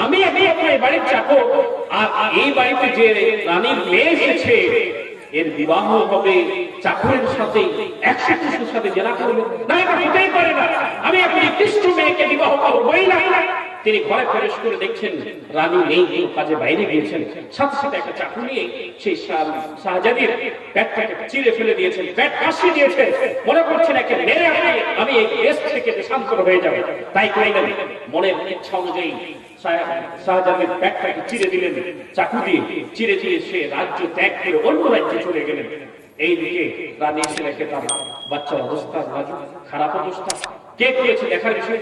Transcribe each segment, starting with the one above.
আমি আপনার এই বাড়ির চাকর, আর এই বাড়িতে যে রানীর মেয়ে এসেছে এর বিবাহ হবে চাকরের সাথে, একশো পুরুষের সাথে জেনা করবে না, এটা হতেই পারে না। আমি এখন নির্দিষ্ট মেয়েকে বিবাহ করবোই না। তিনি ঘরে প্রবেশ করে দেখছেন রানী নেই, কাজে বাইরে গিয়েছেন। সাথে সাথে একটা চাকু নিয়ে সেই শাহজাদির পেটটাকে চিরে ফেলে দিয়েছেন, পেট কাশি দিয়েছেন। মনে করছেন একে মেরে আমি এই দেশ থেকে দেশান্তর হয়ে যাবো। তাই করলেন, মনের ইচ্ছা অনুযায়ী শাহজাদির পেটটাকে চিরে দিলেন, চাকু দিয়ে চিরে দিয়ে সে রাজ্য ত্যাগ করে অন্য রাজ্যে চলে গেলেন। এইদিকে রানী এসে রেখে তার বাচ্চার অবস্থা নাজুক, খারাপ অবস্থা। কে করেছে দেখার বিষয়,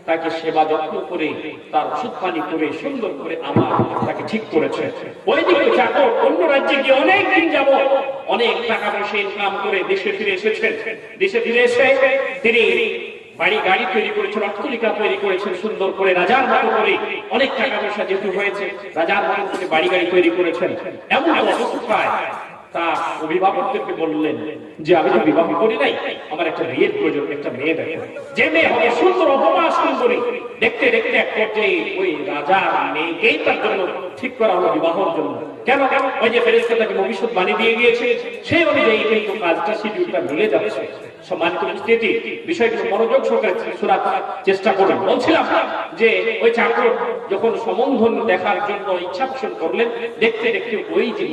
তাকে সেবা যত্ন করে তার ওষুধ পানি করে সুন্দর করে আমার তাকে ঠিক করেছে। ওইদিকে চাকর অন্য রাজ্যে গিয়ে অনেক দিন যাব, অনেক টাকা পয়সা ইনকাম করে দেশে ফিরে এসেছেন। দেশে ফিরে এসে তিনি বাড়ি গাড়ি তৈরি করেছেন, অট্টালিকা তৈরি করেছেন সুন্দর করে রাজার মতো করে। অনেক টাকা পয়সা যেহেতু হয়েছে, রাজার মতো করে বাড়ি গাড়ি তৈরি করেছেন। এমন অবস্থায় তার অভিভাবকদেরকে বললেন যে আমি তো বিবাহ করি নাই, আমার একটা বিয়ের প্রয়োজন, একটা মেয়ে দেখো, যে মেয়ে হবে সুন্দর, অপমা সুন্দরী। দেখতে দেখতে এক পর্যায়ে ওই রাজার মেয়েকেই তার জন্য ঠিক করা হলো বিবাহের জন্য। কেন? ওই যে ফেরেশতা তাকে ভবিষ্যৎবাণী দিয়ে গিয়েছে, সেই অনুযায়ী কিন্তু কাজটা শিডিউলটা মিলে যাচ্ছে। সম্মানিত উপস্থিতি, বিষয়গুলো মনোযোগ সহকারে শোনার চেষ্টা করুন। বলছিলাম যে ওই চাকর যখন সম্বন্ধ দেখার জন্য ইচ্ছা পোষণ করলেন, দেখতে দেখতে ওই যে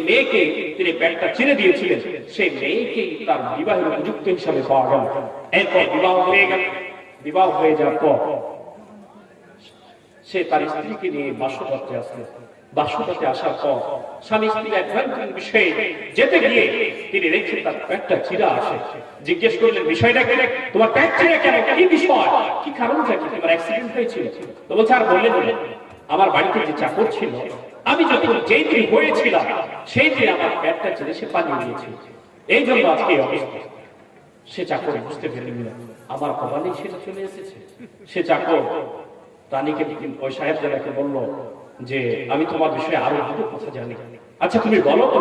মেয়েকে তিনি পেটটা চিরে দিয়েছিলেন, সেই মেয়েকেই তার বিবাহের উপযুক্ত হিসাবে পাওয়া গেল। এরপর বিবাহ হয়ে গেল। বিবাহ হয়ে যাওয়ার পর সে তার স্ত্রীকে নিয়ে বাসগৃহে আসলো। বাসগৃহে আসার পর স্বামী স্ত্রী এক বিষয়ে যেতে গিয়ে তিনি দেখছেন তার পেটটা চিরা আসে। জিজ্ঞেস করলেন, বিষয়টা কি? তোমার পেট চিরা কেন? কি বিষয়? কি কারণটা কি? তোমার অ্যাক্সিডেন্ট হয়েছিল? তো বলছে, আর বললেন আমার বাড়িতে যে চাকর ছিল, আমি যখন যেই দিন হয়েছিলাম সেই দিন আমার পেটটা চিরে সে পালিয়ে গিয়েছিল, এই জন্য আজকে এই অবস্থা। সে চাকর বুঝতে পেরেনি আমার কপালেই সেটা চলে এসেছে। সে চাকর রানীকে ওই সাহেবজাদাকে বলল যে আমি তোমার বিষয়ে আরো দুটো কথা জানি। আচ্ছা তুমি বলো তো,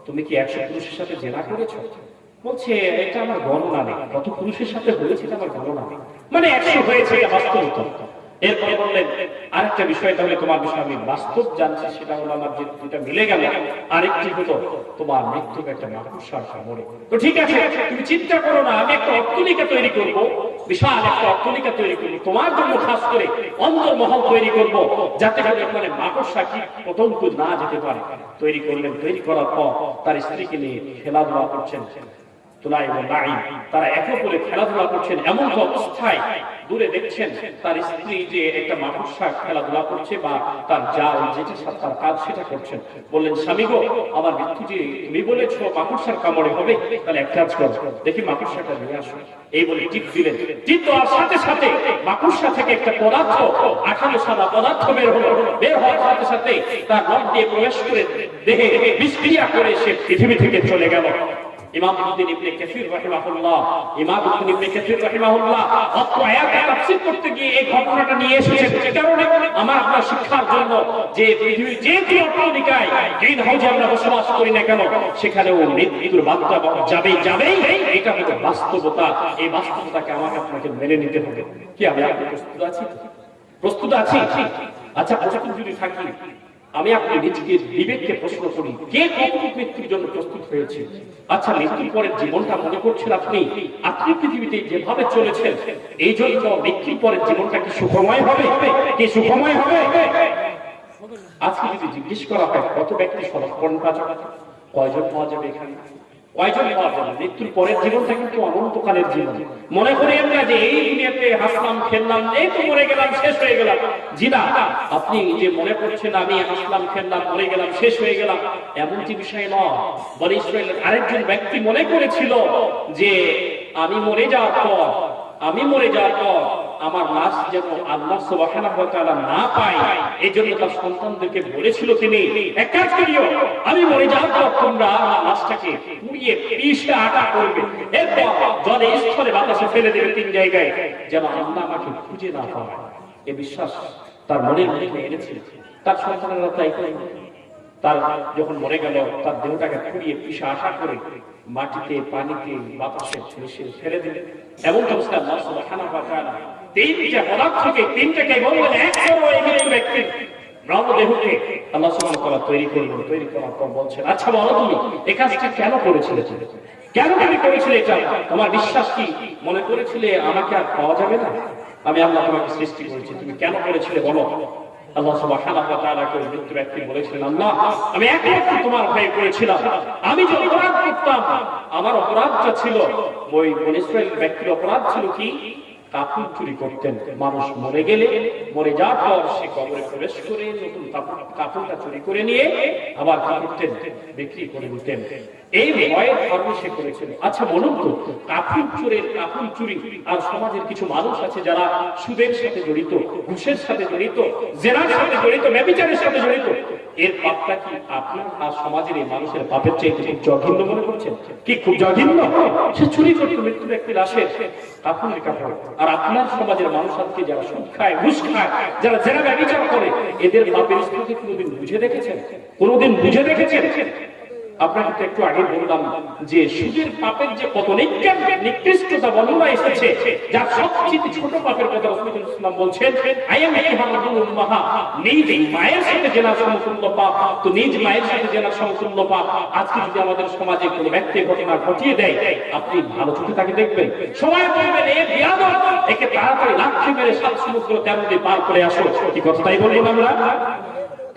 তুমি কি 100 পুরুষের সাথে জেনা করেছো? বলছে, এটা আমার গণনা নেই, কত পুরুষের সাথে হয়েছে আমার গণনা নেই, মানে 100 হয়েছে এটা বাস্তব। এরপরে বললেন, আরেকটা বিষয়, তাহলে তোমার বিষয়ে আমি বাস্তব জানছি, সেটা হলো আমার যে দুটা মিলে গেল। আরেকটি হলো তোমার মৃত্যুকে একটা মাকড়সার কামড়ে। তো ঠিক আছে, তুমি চিন্তা করো না, আমি একটা অট্টালিকা তৈরি করব, বিশাল একটা অট্টালিকা তৈরি করব তোমার জন্য, খাস করে অন্দরমহল তৈরি করব, যাতে করে ওখানে মাকড়সা কি পতঙ্গ না যেতে পারে। তৈরি করলেন। তৈরি করার পর তার স্ত্রীকে নিয়ে খেলাধুলা করছেন। তুলাই এবং নাঈম তারা একে অপরে খেলাধুলা করছেন। এমন অবস্থায় দূরে দেখছেন তার স্ত্রী যে একটা মাকড়সা খেলাধুলা করছে, বা তার জাল যেটা তার কাজ সেটা করছেন। বললেন, স্বামী গো, আমার মৃত্যু যে তুমি বলেছো মাকড়সার কামড়ে হবে, তাহলে এক কাজ করো, দেখি মাকড়সাটা নিয়ে আসো। এই বলে টিপ দিলেন। টিপ দেওয়ার সাথে সাথে মাকড়সা থেকে একটা পদার্থ, আঠালো সাদা পদার্থ বের হলো। বের হওয়ার সাথে সাথে তার রক্ত দিয়ে প্রবেশ করে দেহে বিষক্রিয়া করে সে পৃথিবী থেকে চলে গেল। ইমাম ইবনে কাসির রাহিমাহুল্লাহ অত্র আয়াতে তাফসীর করতে গিয়ে এই ঘটনাটা নিয়ে এসেছেন। যে কারণে আমার আপনার শিক্ষার জন্য যে পৃথিবীর যে অট্টালিকায় গ্রিন হাউসে আমরা বসবাস করি না কেন, সেখানেও মৃত্যুর বার্তা যাবেই। এটা হলো বাস্তবতা। এই বাস্তবতাকে আমাকে আপনাকে মেনে নিতে হবে। কি আমি আপনি প্রস্তুত আছি? আচ্ছা, প্রস্তুত যদি থাকি, আমি আপনি নিজেকে বিবেককে প্রশ্ন করি, কে কতটুকু মৃত্যুর জন্য প্রস্তুত হয়েছে? আচ্ছা, মৃত্যুর পরের জীবনটা মনে করছেন আপনি পৃথিবীতে যেভাবে চলেছেন, এই জন্য মৃত্যুর পরের জীবনটা কি সুখময় হবে? কি সুখময় হবে? আজকে যদি জিজ্ঞেস করা হয় কত ব্যক্তি সমর্পণ পাচক, কয়জন পাওয়া যাবে এখানে? কয়জন পাওয়া যাবে? মৃত্যুর পরের জীবনটা কিন্তু অনন্তকালের জীবন। মনে করি আমরা যে এই দুনিয়াতে হাসলাম খেললাম, এই তো মরে গেলাম, শেষ হয়ে গেলাম। জি না, আপনি যে মনে করছেন আমি হাসলাম খেললাম মরে গেলাম শেষ হয়ে গেলাম, এমনটি বিষয় নয়। বনি ইসরাঈলের আরেকজন ব্যক্তি মনে করেছিল যে আমি মরে যাওয়ার পর আমার লাশ যেন আল্লাহ সুবহানাহু ওয়া তাআলা না পায়, এই জন্য তার সন্তানদেরকে বলেছিল তিনি, এক কাজ করিও, আমি মরে যাওয়ার পর তোমরা আমার লাশটাকে পুড়িয়ে পিষে আটা করবে, এরপর জলে স্থলে বাতাসে ফেলে দেবে 3 জায়গায়, যেন আল্লাহ আমাকে খুঁজে না পায়। এই বিশ্বাস তার মনের মধ্যে এনেছিল। তার সন্তানেরা তাই করে। তার যখন মরে গেল, তার দেহটাকে পুড়িয়ে পিষে আটা করে মাটিতে পানিতে বাতাসে ফেলে দিলেন। এমন অবস্থা আল্লাহ সুবহানাহু ওয়া তাআলা 3টা পদার্থকে 3টাকে বললেন, এক করো মৃতদেহকে আল্লাহ সুবহানাহু ওয়া তাআলা তৈরি করলেন। তৈরি করার পর বলছেন, আচ্ছা বলো তুমি এই কাজটা কেন করেছিলে? কেন তুমি করেছিলে এটা? তোমার বিশ্বাস কি মনে করেছিলে আমাকে আর পাওয়া যাবে না? আমি আল্লাহ তোমাকে সৃষ্টি করেছি, তুমি কেন করেছিলে বলো? আল্লাহ সুবহানাহু ওয়া তাআলা কে মৃত ব্যক্তি বলেছিলেন, আল্লাহ আমি একমাত্র তোমার ভয়ে করেছিলাম। আমি যে অপরাধ করতাম, আমার অপরাধটা ছিল ওই বনী ইসরাঈলের ব্যক্তির অপরাধ ছিল কি? কাপড় চুরি করতেন। মানুষ মরে গেলে, মরে যাওয়ার পর সে কবরে প্রবেশ করে নতুন কাপড়টা চুরি করে নিয়ে আবার কি করতেন? বিক্রি করে দিতেন। এই ভয়ের কারণে সে করেছিল। আচ্ছা বলুন তো, কাপড় চুরি আর সমাজের কিছু মানুষ আছে যারা সুদের সাথে জড়িত, ঘুষের সাথে জড়িত, জেনার সাথে জড়িত, ব্যভিচারের সাথে জড়িত, এর পাপটা কি আপনার আর সমাজের এই মানুষের পাপের চেয়ে খুব জঘন্য মনে করছেন? কি খুব জঘন্য? সে চুরি করতো মৃত্যু ব্যক্তির লাশের কাপড়ের কাপড়। আর আপনার সমাজের মানুষ আজকে যারা সুদ খায়, ঘুষ খায়, যারা জেনা ব্যভিচার করে, এদের পাপের স্তরকে কোনোদিন বুঝে দেখেছেন? কোনোদিন বুঝে দেখেছেন? আপনাকে তো একটু আগে বললাম যে সুদের পাপের যে কত নিকৃষ্টতা বর্ণনা এসেছে, যার সবচেয়ে ছোট পাপের কথা রাসূলুল্লাহ সাল্লাল্লাহু আলাইহি ওয়াসাল্লাম বলছেন, আয়াম ইহামাদুল উম্মাহা, নিজ মায়ের সাথে জেনার সমতুল্য পাপ। তো নিজ মায়ের সাথে জেনার সমতুল্য পাপ আজকে যদি আমাদের সমাজে কোনো ব্যক্তি ঘটনা ঘটিয়ে দেয়, আপনি ভালো চোখে তাকে দেখবেন? সবাই বলবেন এ বিয়াদব, একে তাড়াতাড়ি লাথি মেরে সাত সমুদ্র 13 নদী পার করে আসো। কি কথাটাই বলবো আমরা?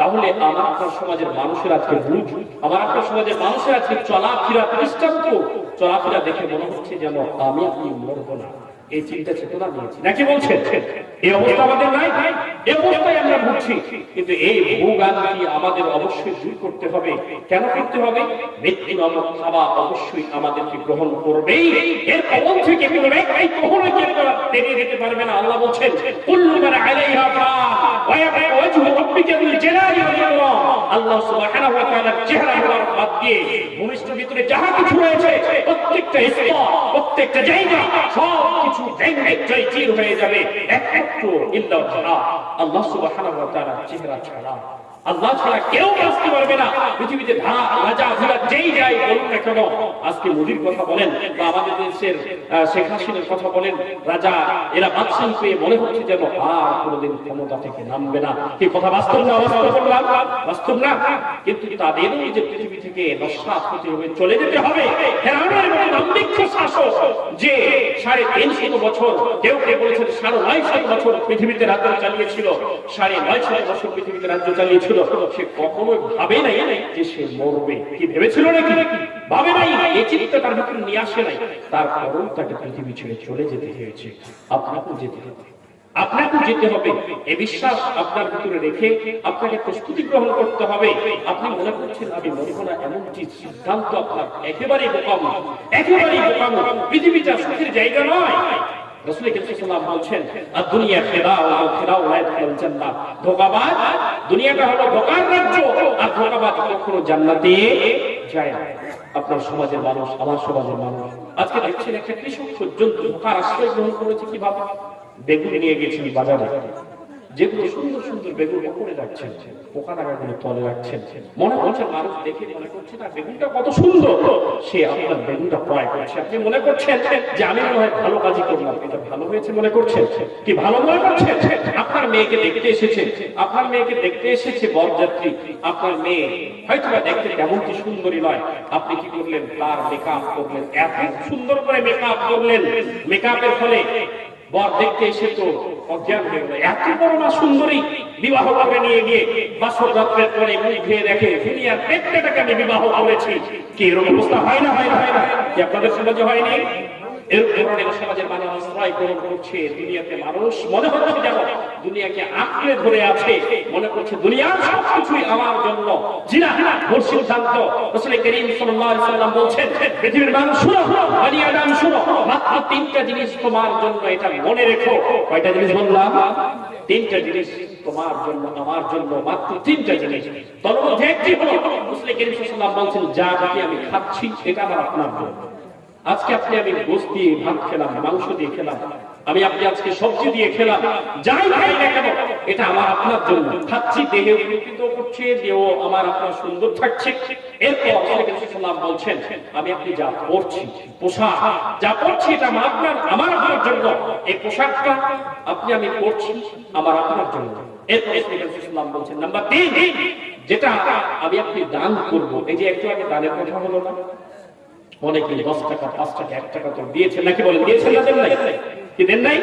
তাহলে আমার আপনার সমাজের মানুষের আজকে বুঝ, আমার আপনার সমাজের মানুষের আজকে চলাফেরা, দৃষ্টান্ত চলাফেরা দেখে মনে হচ্ছে যেন আমি আপনি মরবো না, এই চিন্তা চেতনা নিয়েছি। নাকি বলছেন? এই অবস্থা আমাদের নাই? এই অবস্থায় আমরা ভুগছি। কিন্তু এই ভোগান্তি আমাদের অবশ্যই দূর করতে হবে। কেন করতে হবে? মৃত্যু নামক খাওয়া অবশ্যই আমাদেরকে গ্রহণ করবেই। এর কবল থেকে কোনো ব্যক্তি কখনো কি বেরিয়ে যেতে পারবে না। আল্লাহ বলছেন, কুল্লু মান আলাইহা ফান ওয়া ইয়াবকা ওয়াজহু রাব্বিকা যিল জালালি ওয়াল ইকরাম। আল্লাহ সুবহানাহু ওয়া তাআলার চেহারা মোবারক বাদ দিয়ে ভূমিষ্ঠ ভিতরে যাহা কিছু রয়েছে, প্রত্যেকটা স্তর, প্রত্যেকটা জায়গা, সব কিছু ভেঙে চির হয়ে যাবে একমাত্র ইল্লাল্লাহ, আল্লাহ সুবহানাহু ওয়া তাআলার চেহারা ছাড়া। আল্লাহ ছাড়া কেউ বাঁচতে পারবে না। পৃথিবীতে রাজা ফিরা যেই যাই বলুন না কেন, আজকে মোদির কথা বলেন বা আমাদের দেশের শেখ হাসিনার কথা বলেন, রাজা এরা বাদশাহী পেয়ে মনে হচ্ছে যেন আর কোনোদিন ক্ষমতা থেকে নামবে না। কি কথা বাস্তব না? বাস্তব না? কিন্তু তাদেরও এই যে পৃথিবী থেকে নস্বাত হতে হবে, চলে যেতে হবে। ফেরাউনের মতো দাম্ভিক শাসক যে 350 বছর, কেউ কেউ বলেছেন 950 বছর পৃথিবীতে রাজ্য চালিয়েছিল, 950 বছর পৃথিবীতে রাজ্য চালিয়েছিল, সে কখনো ভাবে নাই যে সে মরবে। কি ভেবেছিল নাকি? ভাবে নাই। এই চিন্তা তার ভিতরে নিয়ে আসে নাই। তারপরও তাকে পৃথিবী ছেড়ে চলে যেতে হয়েছে। আপনাকেও যেতে হবে, আপনাকেও যেতে হবে। এই বিশ্বাস আপনার ভিতরে রেখে আপনাকে প্রস্তুতি গ্রহণ করতে হবে। আপনি মনে করছেন আমি মরবো না, এমনটি সিদ্ধান্ত আপনার একেবারেই বোকামি, একেবারেই বোকামি। পৃথিবীটা সুখের জায়গা নয়। রাসূল সাল্লাল্লাহু আলাইহি ওয়াসাল্লাম বলছেন, আদ-দুনিয়া খিদাউ ওয়া খিদাউ লা ইয়াদখুলুল জান্নাহ। ধোঁকাবাজ, দুনিয়াটা হলো ধোঁকার রাজ্য, আর ধোঁকাবাজ কখনো জান্নাতে যায় না। আপনার সমাজের মানুষ, আমার সমাজের মানুষ আজকে দেখছেন একটা কৃষক পর্যন্ত ধোঁকার আশ্রয় গ্রহণ করেছে। কিভাবে? বেগুন নিয়ে গেছেন বাজারে, যেগুলো সুন্দর সুন্দর বেগুন করে রাখছেন, পোকা লাগাগুলো তলে রাখছেন। মনে হচ্ছে মানুষ দেখে মনে করছে না বেগুনটা কত সুন্দর, সে আপনার বেগুনটা ক্রয় করছে। আপনি মনে করছেন যে আমি মনে হয় ভালো কাজই করলাম, এটা ভালো হয়েছে মনে করছেন। কি ভালো মনে করছেন? আপনার মেয়েকে দেখতে এসেছে, আপনার মেয়েকে দেখতে এসেছে বরযাত্রী, আপনার মেয়ে হয়তো দেখতে তেমন কি সুন্দরী নয়। আপনি কি করলেন? তার মেকআপ করলেন, এত সুন্দর করে মেকআপ করলেন। মেকআপের ফলে বর দেখতে এসে তো অজ্ঞান হয়ে গেল। এত বড় না সুন্দরী, বিবাহ করে নিয়ে গিয়ে বাসর রাত্রের পরে মুখ ধুয়ে দেখে দুনিয়ার পেটটাকে আমি বিবাহ করেছি। কি এরকম অবস্থা হয় না? হয় না? হয় না? কি আপনাদের সমাজে হয়নি? এরকম সমাজের মানুষ আশ্রয় গ্রহণ করছে। দুনিয়াতে মানুষ মনে হচ্ছে যেন দুনিয়াকে আঁকড়ে ধরে আছে, মনে করছে দুনিয়ার সবকিছুই আমার জন্য। জিনা ভুল সিদ্ধান্ত। রাসূল করিম সাল্লাল্লাহু আলাইহি ওয়াসাল্লাম বলছেন, পৃথিবীর মানুষ শুনো, বনি আদম শুনো, মাত্র 3টা জিনিস তোমার জন্য, এটা মনে রেখো। কয়টা জিনিস বললাম? 3টা জিনিস তোমার জন্য, আমার জন্য, মাত্র 3টা জিনিস। তার মধ্যে একটি হলো রাসূল করিম সাল্লাল্লাহু আলাইহি ওয়াসাল্লাম বলছেন, যা আমি খাচ্ছি এটা আমার আপনার জন্য। আজকে আপনি আমি গোশ দিয়ে ভাত খেলাম, মাংস দিয়ে খেলাম, আমি আপনি আজকে সবজি দিয়ে খেলাম, যাই খাই না কেন এটা আমার আপনার জন্য। খাচ্ছি, দেহে উপকৃত করছে, দেহ আমার আপনার সুন্দর থাকছে। এরপর রাসূলুল্লাহ বলছেন, আমি আপনি যা পরছি, পোশাক যা পরছি এটা আমার আপনার জন্য। এই পোশাকটা আপনি আমি পরছি আমার আপনার জন্য। এরপর ইসলাম বলছেন নাম্বার 3, যেটা আমি আপনি দান করব। এই যে একটু আগে দানের কথা হলো না, অনেকে 10 টাকা 5 টাকা 1 টাকা তো দিয়েছেন, নাকি বলেন দিয়েছেন না? দেন নাই? কি দেন নাই?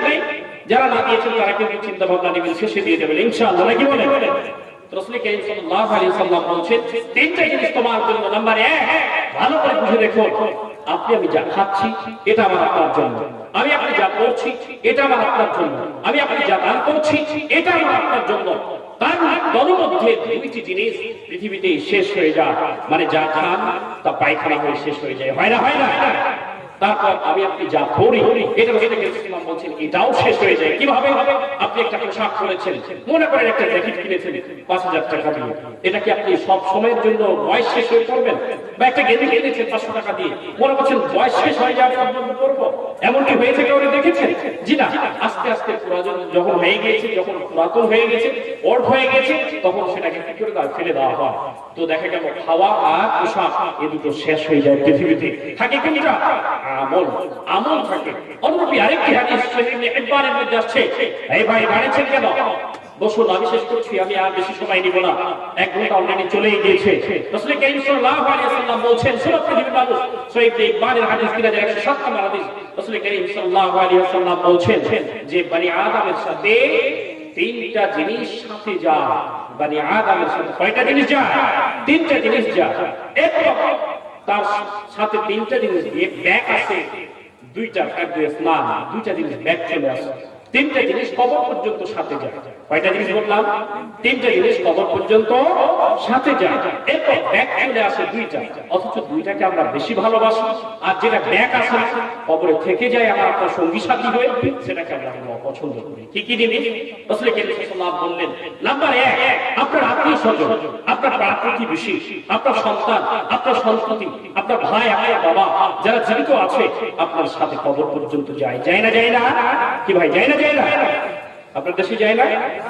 যারা না দিয়েছেন তারা কিন্তু চিন্তা ভাবনা নেবেন, শেষে দিয়ে দেবেন ইনশাআল্লাহ, নাকি বলেন? রাসূল কারীম সাল্লাল্লাহু আলাইহি ওয়াসাল্লাম বলছেন তিনটা জিনিস তোমার জন্য। নাম্বার 1, ভালো করে বুঝে দেখো, আপনি আমি যা খাচ্ছি এটা আমার আপনার জন্য, আমি আপনি যা করছি এটা আমার আপনার জন্য, আমি আপনি যা দান করছি এটা আমার আপনার জন্য। তার মধ্যে দুইটি জিনিস পৃথিবীতে শেষ হয়ে যায়, মানে যা খান তা পায়খানা হয়ে শেষ হয়ে যায়, হয় না? হয় না? তারপর আমি আপনি যা পড়ি এটা ইসলাম বলছেন এটাও শেষ হয়ে যায়। কিভাবে? আপনি একটা পোশাক পরেছেন, মনে করেন একটা জ্যাকেট কিনেছেন 5000 টাকা দিয়ে, এটা কি আপনি সব সময়ের জন্য বয়স শেষ হয়ে পড়বেন? বা একটা গেঞ্জি কিনেছেন 500 টাকা দিয়ে, মনে করছেন বয়স শেষ হয়ে যাওয়ার পর্যন্ত পড়বো, এমন কি হয়েছে? কেউ দেখেছেন? জি না। আস্তে আস্তে পুরাতন যখন হয়ে গেছে, যখন পুরাতন হয়ে গেছে, ওল্ড হয়ে গেছে, তখন সেটাকে কি করে দেওয়া, ফেলে দেওয়া হয়। তো দেখা গেল খাওয়া আর পোশাক এ দুটো শেষ হয়ে যায় পৃথিবীতে। থাকে কোনটা? আমল। আমল থাকে। অন্যটি আরেকটি হাদিস সহিহ ইবনে হিব্বানের মধ্যে আসছে, এই ভাই দাঁড়িয়েছেন কেন? বসুন, আমি শেষ করছি, আমি আর বেশি সময় নিব না, 1 ঘন্টা অলরেডি চলেই গিয়েছে। রাসূল কারীম সাল্লাল্লাহু আলাইহি ওয়াসাল্লাম বলছেন, সূরা পৃথিবীর মানুষ, সহিহ ইবনে হিব্বানের হাদিস 3107 নম্বর হাদিস, রাসূল কারীম সাল্লাল্লাহু আলাইহি ওয়াসাল্লাম বলছেন যে বনি আদমের সাথে 3টা জিনিস সাথে যায়। বনি আদমের সাথে কয়টা জিনিস যায়? 3টা জিনিস যায়। এরপর তার সাথে 3টা জিনিস দিয়ে ব্যাগ আছে, 2টা স্নান, 2টা জিনিস ব্যাগ চলে আসে। 3টা জিনিস কবর পর্যন্ত সাথে যায়। কয়টা জিনিস বললাম? 3টা জিনিস কবর পর্যন্ত সাথে যায়। এরপর ব্যাগ চলে আসে 2টা, অথচ 2টাকে আমরা বেশি ভালোবাসি, আর যেটা ব্যাগ আসে কবরে থেকে যায় আমার আপনার সঙ্গী সাথী হয়ে, সেটাকে আমরা অপছন্দ করি। কি কি জিনিস? রাসূল কারীম সাল্লাল্লাহু বললেন, নাম্বার 1, আপনার আত্মীয় স্বজন, আপনার পাড়া প্রতিবেশী, আপনার সন্তান, আপনার সন্ততি, আপনার ভাই, আপনার বাবা যারা জীবিত আছে আপনার সাথে কবর পর্যন্ত যায়। যায় না? যায় না? কি ভাই, যায় না? যায় না? আপনার দেশে যায় না?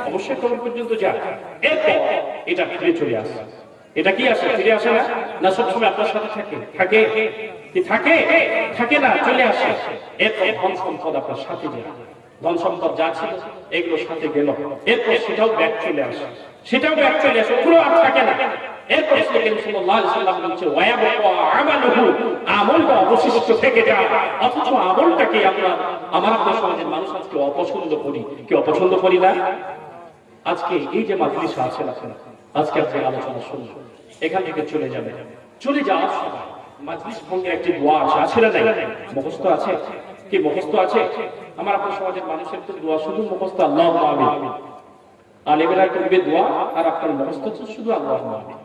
অবশ্যই কবর পর্যন্ত যায়। এরপর এটা ফিরে চলে আসে। এটা কি আসে? ফিরে আসে না? না সবসময় আপনার সাথে থাকে? থাকে কি? থাকে? থাকে না, চলে আসে। এরপর ধন সম্পদ আপনার সাথে যায়, ধন সম্পদ যা ছিল এগুলো সাথে গেল, এরপর সেটাও ব্যাক চলে আসে, সেটাও ব্যাক চলে আসে, ওগুলো আর থাকে না। এরপর সাল্লাল্লাহু আলাইহি ওয়াসাল্লাম বলছে ওয়ায়াবকা আমালুহু, আমলটা অবশিষ্ট থেকে যায়। অথচ আমলটাকে আমরা আপনার সমাজের মানুষ আজকে অপছন্দ করি। কি অপছন্দ করি না? আজকে এই যে মাজলিসে আছেন আপনারা, আজকে আপনি আলোচনা শুনবেন, এখান থেকে চলে যাবেন, চলে যাওয়ার সময় মাজলিস ভঙ্গের একটি দোয়া আছে না? নাই? মুখস্থ আছে? কি মুখস্থ আছে? আমার আপনার সমাজের মানুষের তো দোয়া শুধু মুখস্থ, আল্লাহুম্মা আমিন। আলেমেরা করবে দোয়া আর আপনার মুখস্থ শুধু আল্লাহুম্মা আমিন।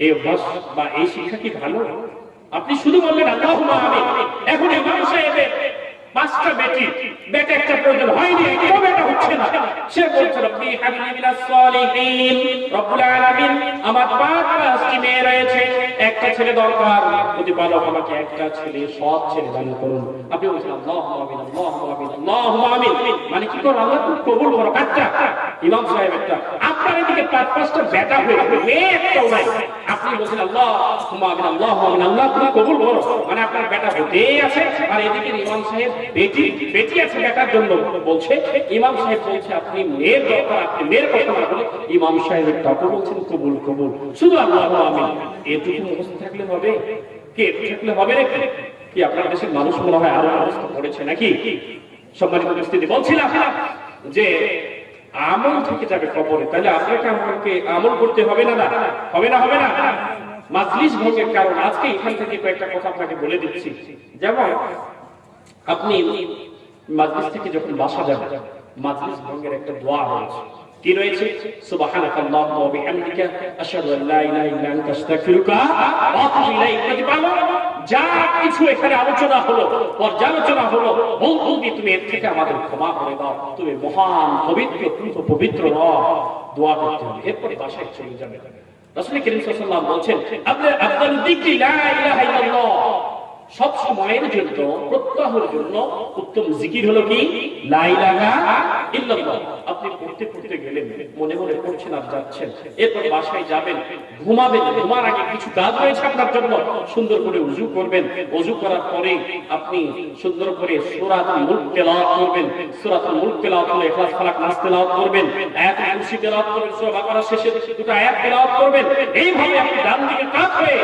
এই অভ্যাস বা এই শিক্ষা কি ভালো? আপনি শুধু বললেন আল্লাহুম্মা আমিন। এখন ইমাম সাহেবের 5টা বেটা একটা প্রয়োজন হয়নি, একটাও বেটা হচ্ছে না, সে বলছে রব্বি হাবলি মিনাস সালিহিন, রব্বুল আলামিন আমার 5টি মেয়ে রয়েছে, একটা ছেলে দরকার, প্রতিপালক আমাকে একটা ছেলে, সৎ ছেলে দান করুন। আপনি বলছেন আল্লাহুম্মা আমিন, আল্লাহুম্মা আমিন, আল্লাহুম্মা আমিন, মানে কি করো? আল্লাহ তুমি কবুল করো। কাজটা ইমাম সাহেব একটা, আপনার এদিকে 5-5টা বেটা হয়ে মেয়ে একটাও নাই, আপনি বলছেন আল্লাহুম্মা আমিন, আল্লাহুম্মা আমিন, আল্লাহ তুমি কবুল করো, মানে আপনার বেটা হতেই আছে, আর এদিকে ইমাম সাহেব বেটি আছে বেটার জন্য বলছে। ইমাম সাহেব বলছে আপনি মেয়ের দরকার, আপনি মেয়ের কথা না বলে ইমাম সাহেবের টাকা বলছেন কবুল কবুল, শুধু আল্লাহুম্মা আমিন। এটুকু মুখস্থ থাকলে হবে? কি এটুকু থাকলে হবে নাকি? কি আপনার দেশের মানুষ মনে হয় আরো মুখস্থ করেছে নাকি? সম্মানিত উপস্থিতি, বলছিলাম যে আমল থেকে যাবে কবরে, তাহলে আপনাকে আমাকে আমল করতে হবে না? না হবে না? হবে না? মাজলিস ভঙ্গের কারণ আজকে এখান থেকে কয়েকটা কথা আপনাকে বলে দিচ্ছি। যেমন আপনি মাজলিস থেকে যখন বাসা যাবেন, মাজলিস ভঙ্গের একটা দোয়া রয়েছে। কি রয়েছে? সুবহানাকাল্লাহুম্মা ওয়া বিহামদিকা আশহাদু আল লা ইলাহা ইল্লা আনতা আস্তাগফিরুকা ওয়া আতুবু ইলাইক। যা কিছু এখানে আলোচনা হলো, পর্যালোচনা হলো, বলবি তুমি এর থেকে আমাদের ক্ষমা করে দাও, তুমি মহান পবিত্র, তুমি তো পবিত্র নও, দোয়া করতে হবে। এরপরে বাসায় চলে যাবে। রাসূল কারীম সাল্লাল্লাহু আলাইহি ওয়াসাল্লাম বলছেন আফদালুদ যিকরি লা ইলাহা ইল্লাল্লাহ, সব সময়ের জন্য, প্রত্যহের জন্য উত্তম জিকির হলো কি? লা ইলাহা ইল্লাল্লাহ আপনি পড়তে পড়তে গেলেন, মনে মনে পড়ছেন আর যাচ্ছেন, এরপর বাসায় যাবেন, ঘুমাবেন, ঘুমার আগে কিছু কাজ রয়েছে আপনার জন্য, সুন্দর করে ওযু করবেন, ওযু করার পরে আপনি সুন্দর করে সূরাতুল মুলক তেলাওয়াত করবেন, সূরাতুল মুলক তেলাওয়াত হলে ইখলাস ফালাক নাস তেলাওয়াত করবেন, আয়াতুল কুরসি তেলাওয়াত করবেন, সূরা বাকারার শেষে দুটো আয়াত তেলাওয়াত করবেন। এইভাবে আপনি ডান দিকে কাত হয়ে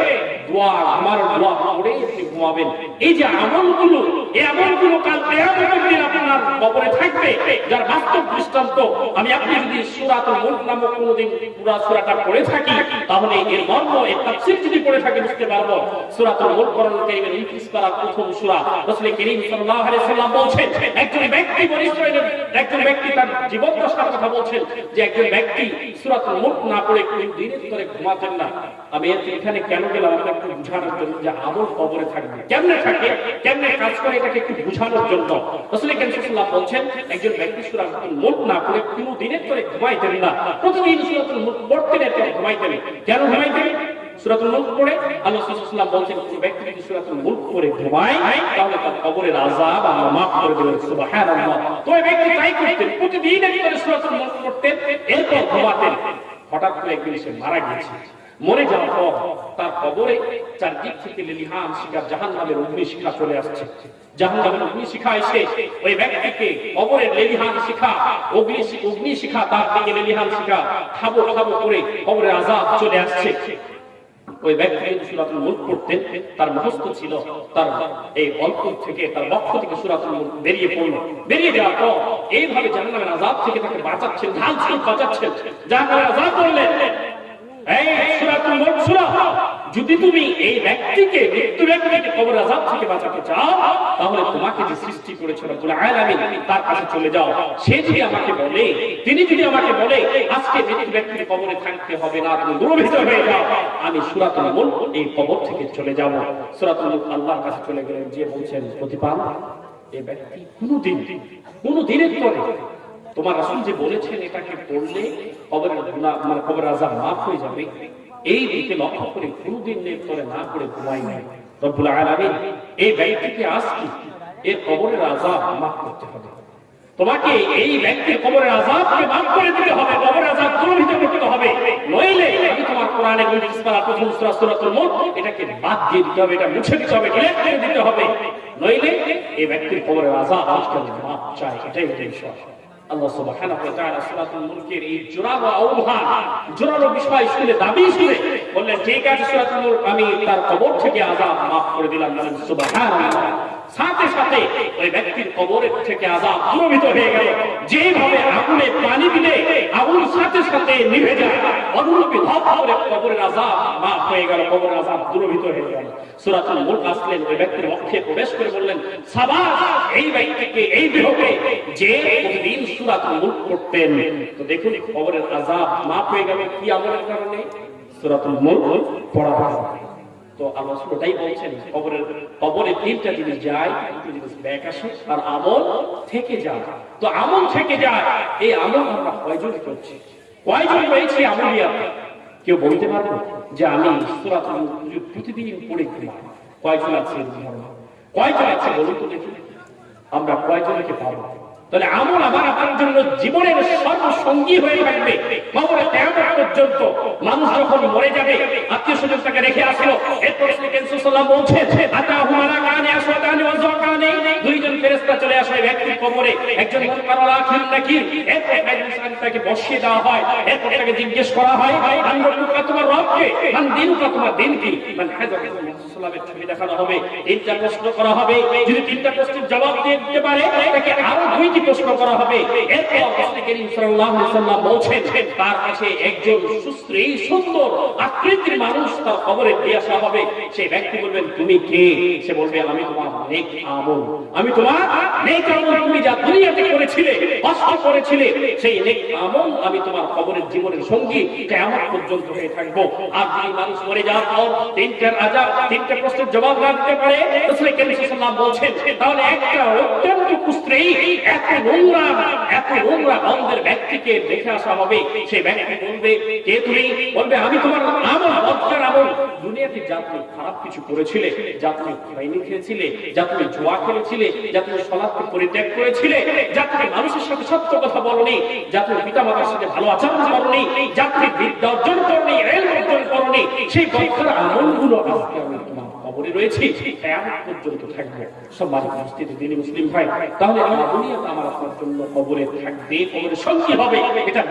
দোয়া, আমার দোয়া পড়ে আপনি ঘুমাবেন। এই যে আমলগুলো, এই আমলগুলো কাল কিয়ামতের দিন আপনার কবরে থাকবে, যার বাস্তব দৃষ্টান্ত আমি আপনি যদি সূরাতুল মুলক নামক কোনদিন পুরো সূরাটা পড়ে থাকি, তাহলে এর মর্ম, এর তাফসীর যদি পড়ে থাকি বুঝতে পারবো। সূরাতুল মুলক কোরআনুল কারীমের 29 পারার প্রথম সূরা। রাসূল করিম সাল্লাল্লাহু আলাইহি সাল্লাম বলেন, একজন ব্যক্তি বনী ইসরাঈলের একজন ব্যক্তি তার জীবন দশার কথা বলছেন যে একজন ব্যক্তি সূরাতুল মুলক না পড়ে কোন দিনের ধরে ঘুমাতেন না। আমি এখানে কেন গেলাম আপনাকে বুঝানোর জন্য যে আমল কবরে থাকবে, কেমনে থাকে, কেমনে কাজ করে, এটাকে একটু বুঝানোর জন্য। রাসূল করিম সাল্লাল্লাহু আলাইহি ওয়াসাল্লাম বলেন, একজন ব্যক্তি সূরাতুল মুলক না পড়ে কোন দিনের ধরে ঘুমাইতেন না। প্রতিদিন সূরাতুল মুলক পড়তেন, এরপর ঘুমাইতেন। কেন ঘুমাইতেন? সূরাতুল মুলক পড়ে আল্লাহ সাল্লাল্লাহু আলাইহি ওয়াসাল্লাম বলেন, কোন ব্যক্তি যদি সূরাতুল মুলক পড়ে ঘুমায় তাহলে তার কবরের আযাব আল্লাহ maaf করে দেবেন। সুবহানাল্লাহ। তো এই ব্যক্তি তাই করতেন, প্রতিদিন একবার সূরাতুল মুলক পড়তেন, এরপর ঘুমাতেন। হঠাৎ করে একদিন সে মারা গেছে। মরে যাওয়ার পর তার কবরে চারদিক থেকে লেলিহান শিখা, জাহান্নামের অগ্নিশিখা চলে আসছে। জাহান্নামের অগ্নিশিখা এসে ওই ব্যক্তিকে কবরের লেলিহান শিখা, অগ্নিশিখা তার দিকে লেলিহান শিখা খাবো খাবো করে কবরের আযাব চলে আসছে। ওই ব্যক্তি সূরাতুল মুলক পড়তেন, তার মুখস্থ ছিল, তার এই অল্প থেকে, তার বক্ষ থেকে সূরাতুল মুলক বেরিয়ে পড়ল। বেরিয়ে যাওয়ার পর এইভাবে জাহান্নামের আযাব থেকে তাকে বাঁচাচ্ছেন, ঢাল ছুঁড়ে বাঁচাচ্ছেন। জাহান্নামের আযাব বললেন, এই সূরাতুল মুলক সূরা, যদি তুমি এই ব্যক্তিকে, মৃত্যু ব্যক্তিকে কবর আযাব থেকে বাঁচাতে চাও, তাহলে তোমাকে যে সৃষ্টি করেছে রব্বুল আলামিন তার কাছে চলে যাও। সে যদি আমাকে বলে, তিনি যদি আমাকে বলে আজকে মৃত্যু ব্যক্তির কবরে থাকতে হবে না, তুমি দূরভীত হয়ে যাও, আমি সূরাতুল মুলক এই কবর থেকে চলে যাব। সূরাতুল মুলক আল্লাহর কাছে চলে গেলেন, যে বলছেন, প্রতিপাল, এই ব্যক্তি কোন দিনের পরে তোমার রাসূল যে বলেছেন এটাকে পড়লে কবরের গুনাহ, মানে কবরের আযাব maaf হয়ে যাবে, এই দিকে লক্ষ্য করে কোনদিন পরে না করে ঘুমাই নাই। রব্বুল আলামিন এই ব্যক্তিকে আজকে এর কবরের আযাব maaf করতে হবে। তোমাকে এই ব্যক্তির কবরের আযাবকে maaf করে দিতে হবে, কবরের আযাব দূরীভূত করতে হবে। নইলে আমি তোমার কোরআনে 29 পারা প্রথম সূরা সূরাতুল মুলক এটাকে বাদ দিয়ে দিতে হবে, এটা মুছে দিতে হবে, ডিলিট করে দিতে হবে। নইলে এই ব্যক্তির কবরের আযাব আজকে maaf চাই, এটাই বিষয়। আল্লাহ সুবহানাহু ওয়া তাআলা সূরাতুল মুলকের এই জোরালো আহ্বান, জোরালো বিষয় শুনে, দাবি শুনে বললেন, ঠিক আছে সূরাতুল মুলক আমি তার কবর থেকে আযাব maaf করে দিলাম। সুবহানাল্লাহ। সাথে সাথে ওই ব্যক্তির কবরের থেকে আযাব দূরীভূত হয়ে গেল। যেভাবে আগুনে পানি দিলে আগুন সাথে সাথে নিভে যায়, অনুরূপে ধপ করে কবরের আযাব maaf হয়ে গেল, কবরের আযাব দূরীভূত হয়ে গেল। সূরাতুল মুলক আসলেন, ওই ব্যক্তির মুখে প্রবেশ করে বললেন, সাবাস এই ব্যক্তিকে, এই দেহকে যে প্রতিদিন সূরাতুল মুলক পড়তেন। তো দেখুন কবরের আযাব maaf হয়ে গেল কি আমলের কারণে? সূরাতুল মুলক পড়ার কারণে। তো আল্লাহ ওটাই বলছেন, কবরে তিনটা জিনিস যায়, দুটো জিনিস ব্যাক আসে, আর আমল থেকে যায়। তো আমল থেকে যায়, এই আমল আমরা কয়জন করছি, কয়জন রয়েছে আমলিয়া? কেউ বলতে পারবো যে আমি সূরাতুল মুলক প্রতিদিন পড়ে ঘুমাই? কয়জন আছে? কয়জন আছে বলুন তো দেখি, আমরা কয়জনকে পাবো? তাহলে আমল আমার আপনার জন্য জীবনের সর্বসঙ্গী হয়ে থাকবে কবরে কিয়ামত পর্যন্ত। মানুষ যখন মরে যাবে, আত্মীয় স্বজন তাকে রেখে আসলো, এরপর রাসূল সাল্লাল্লাহু আলাইহি ওয়াসাল্লাম বলছেন, আতাহু মালাকানি আসওয়াদানি ওয়া যাকানি, দুইজন ফেরেশতা চলে আসে ব্যক্তির কবরে, একজন মুনকার ওয়া নাকির। এরপর তাকে বসিয়ে দেওয়া হয়, এরপর তাকে জিজ্ঞেস করা হয়, মান রব্বুকা, তোমার রব কে? মান দীনুকা, তোমার দিন কি? মান হাজা, রাসূলের ছবি দেখানো হবে, তিনটা প্রশ্ন করা হবে। যদি তিনটা প্রশ্নের জবাব দিতে পারে তাকে আরো দুইটি প্রশ্ন করা হবে। এরপর রাসূল করিম সাল্লাল্লাহু আলাইহি ওয়াসাল্লাম বলছেন, তার কাছে একজন সুশ্রী সুন্দর আকৃতির মানুষ তার কবরে দিয়ে আসা হবে। সেই ব্যক্তি বলবেন, তুমি কে? সে বলবে, আমি তোমার নেক আমল, আমি তোমার নেক আমল, তুমি যা দুনিয়াতে করেছিলে, কষ্ট করেছিলে, সেই নেক আমল আমি তোমার কবরের জীবনের সঙ্গী কিয়ামত পর্যন্ত হয়ে থাকবো। আর যদি মানুষ মরে যাওয়ার পর তিনটার আযাব, তিনটা প্রশ্নের জবাব না দিতে পারে, রাসূল করিম সাল্লাল্লাহু আলাইহি ওয়াসাল্লাম বলছেন, তাহলে একটা অত্যন্ত কুস্ত্রী, এত নোংরা গন্ধের ব্যক্তিকে দেখে আসা হবে। সেই ব্যক্তি বলবে, কে তুমি? বলবে, আমি তোমার আমল, বদকার আমল। দুনিয়াতে যা তুমি খারাপ কিছু করেছিলে, যা তুমি খৈনি খেয়েছিলে, যা তুমি জুয়া খেলেছিলে, যা তুমি সালাতকে পরিত্যাগ করেছিলে, যা তুমি মানুষের সাথে সত্য কথা বলনি, যা তুমি পিতামাতার সাথে ভালো আচরণ করনি, যা তুমি বিদ্যা অর্জন করনি, ইলম অর্জন করনি, সেই বদকার আমলগুলো আজকে আমি তোমার কবরে রয়েছে, কিয়ামত পর্যন্ত থাকবে। সম্মানিত উপস্থিতি দিনী মুসলিম ভাই, তাহলে আমার দুনিয়াতে আমার আপনার জন্য কবরে থাকবে, কবরে সঙ্গী হবে, এটা